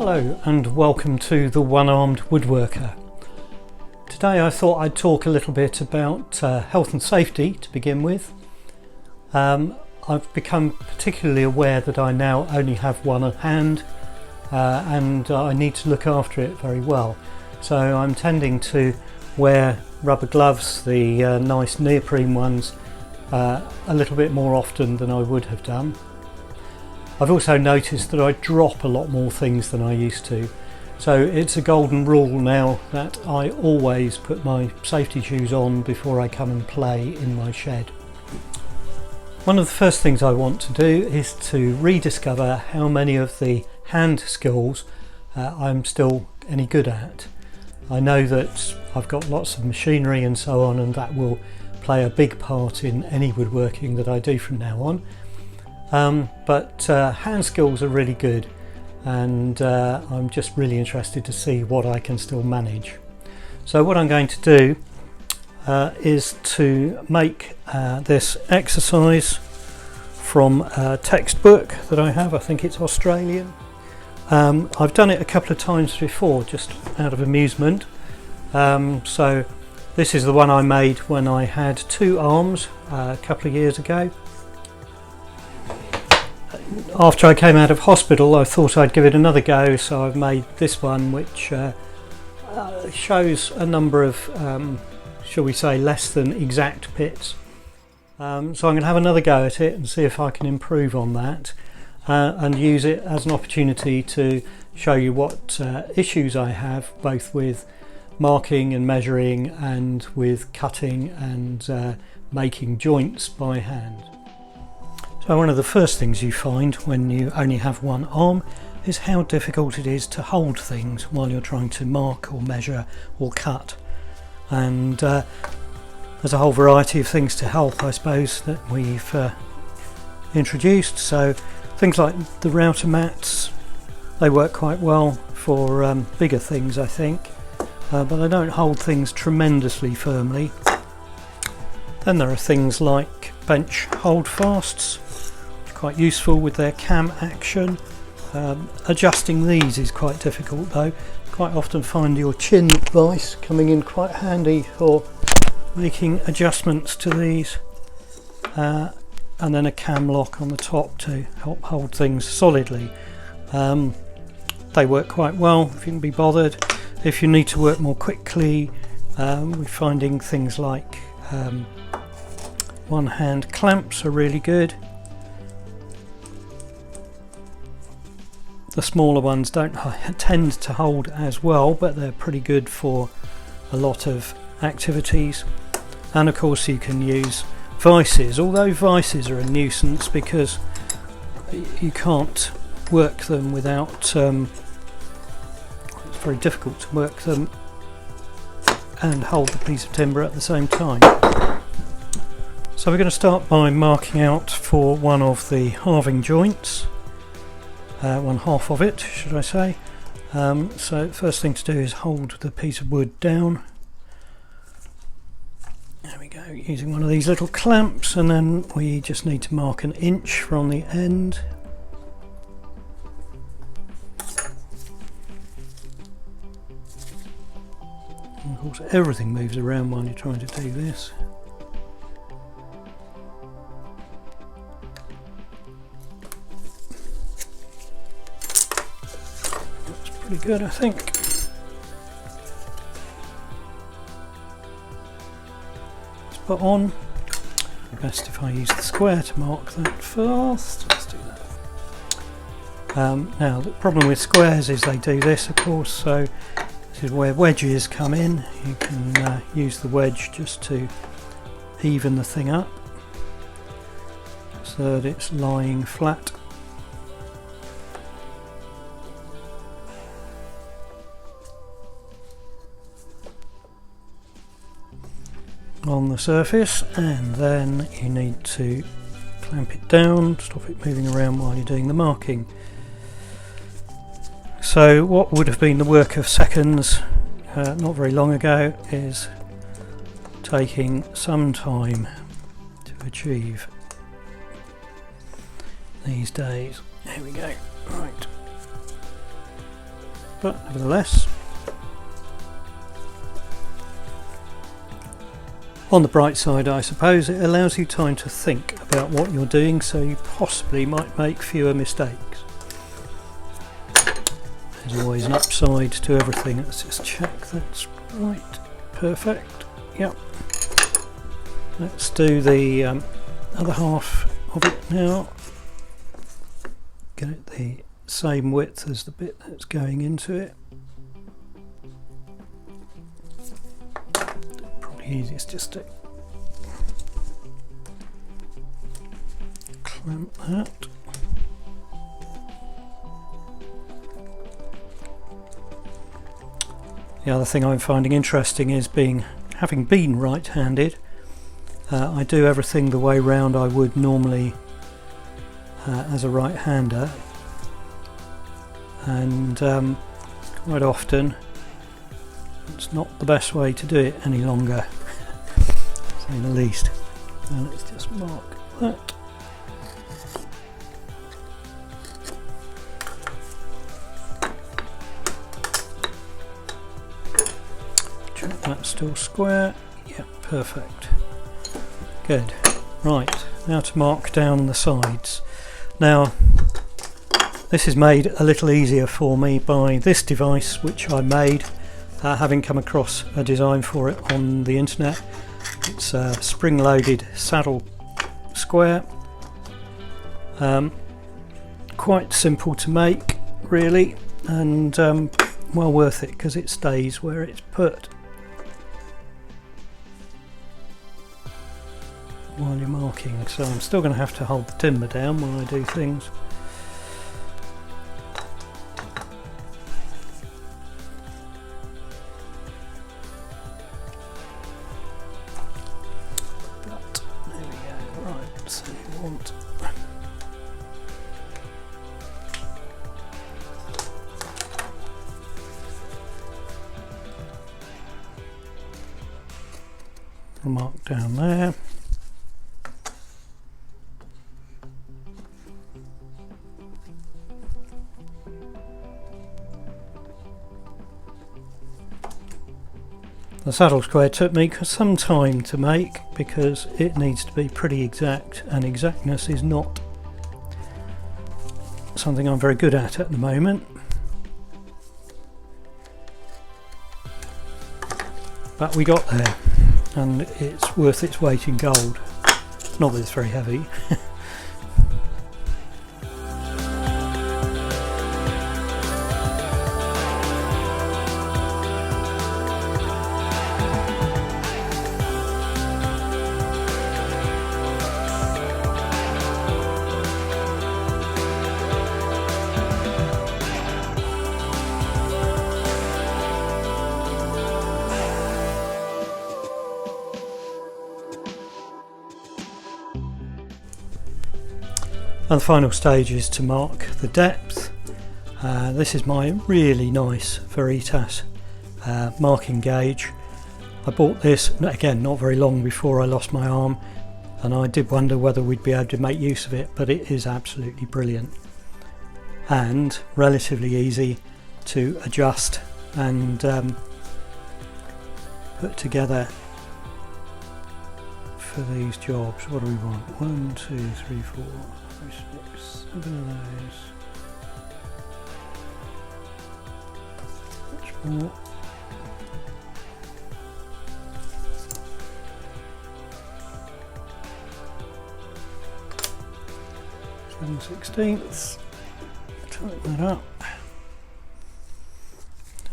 Hello and welcome to the One-armed Woodworker. Today I thought I'd talk a little bit about health and safety to begin with. I've become particularly aware that I now only have one hand and I need to look after it very well. So I'm tending to wear rubber gloves, the nice neoprene ones, a little bit more often than I would have done. I've also noticed that I drop a lot more things than I used to. So it's a golden rule now that I always put my safety shoes on before I come and play in my shed. One of the first things I want to do is to rediscover how many of the hand skills I'm still any good at. I know that I've got lots of machinery and so on, and that will play a big part in any woodworking that I do from now on. But hand skills are really good, and I'm just really interested to see what I can still manage. So what I'm going to do is to make this exercise from a textbook that I have. I think it's Australian. I've done it a couple of times before just out of amusement. So this is the one I made when I had two arms a couple of years ago. After I came out of hospital, I thought I'd give it another go, so I've made this one, which shows a number of, shall we say, less than exact pits. So I'm going to have another go at it and see if I can improve on that, and use it as an opportunity to show you what issues I have, both with marking and measuring and with cutting and making joints by hand. So one of the first things you find when you only have one arm is how difficult it is to hold things while you're trying to mark or measure or cut. And there's a whole variety of things to help, I suppose, that we've introduced. So things like the router mats, they work quite well for bigger things, I think, but they don't hold things tremendously firmly. Then there are things like bench holdfasts, quite useful with their cam action. Adjusting these is quite difficult though. Quite often find your chin vice coming in quite handy for making adjustments to these, and then a cam lock on the top to help hold things solidly. They work quite well if you can be bothered. If you need to work more quickly, we're finding things like one hand clamps are really good. The smaller ones don't tend to hold as well, but they're pretty good for a lot of activities. And of course you can use vices, although vices are a nuisance because you can't work them without, it's very difficult to work them and hold the piece of timber at the same time. So we're going to start by marking out for one of the halving joints. One half of it, should I say. So first thing to do is hold the piece of wood down. There we go, using one of these little clamps, and then we just need to mark an inch from the end. And of course everything moves around while you're trying to do this. Pretty good, I think. Spot on. Best if I use the square to mark that first. Let's do that. Now the problem with squares is they do this, of course, so this is where wedges come in. You can use the wedge just to even the thing up so that it's lying flat. On the surface, and then you need to clamp it down, stop it moving around while you're doing the marking. So what would have been the work of seconds not very long ago is taking some time to achieve these days. Here we go. Right. but nevertheless. On the bright side, I suppose, it allows you time to think about what you're doing, so you possibly might make fewer mistakes. There's always an upside to everything. Let's just check that's right. Perfect. Yep. Let's do the other half of it now. Get it the same width as the bit that's going into it. Probably easiest just to clamp that. The other thing I'm finding interesting is having been right-handed, I do everything the way round I would normally as a right-hander, and quite often it's not the best way to do it any longer, to say the least. Now let's just mark that. Check that's still square. Yep, perfect. Good. Right, now to mark down the sides. Now, this is made a little easier for me by this device which I made, having come across a design for it on the internet. It's a spring-loaded saddle square. Quite simple to make, really, and well worth it because it stays where it's put while you're marking. So I'm still going to have to hold the timber down while I do things. But there we go. Right, so you want a mark down there. The saddle square took me some time to make because it needs to be pretty exact, and exactness is not something I'm very good at the moment. But we got there, and it's worth its weight in gold. Not that it's very heavy. And the final stage is to mark the depth. This is my really nice Veritas marking gauge. I bought this, again, not very long before I lost my arm, and I did wonder whether we'd be able to make use of it, but it is absolutely brilliant and relatively easy to adjust and put together for these jobs. What do we want? 1, 2, 3, 4, 5, 6, 7 of those. Much more. Seven 16ths. Tighten that up.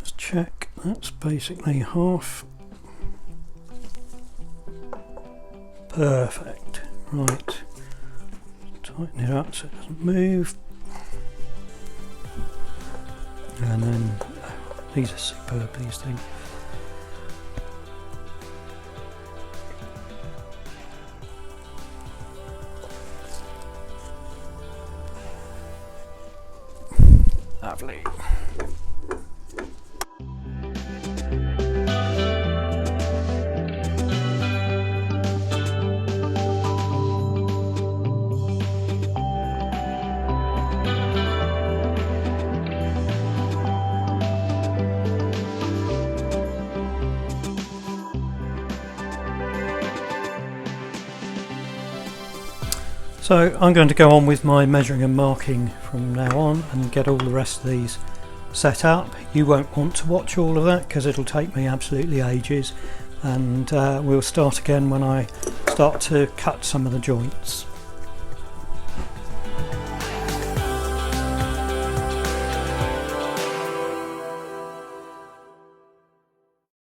Just check. That's basically half. Perfect. Right. Tighten it up so it doesn't move. And then these are superb, these things. Lovely. So I'm going to go on with my measuring and marking from now on and get all the rest of these set up. You won't want to watch all of that because it'll take me absolutely ages, and we'll start again when I start to cut some of the joints.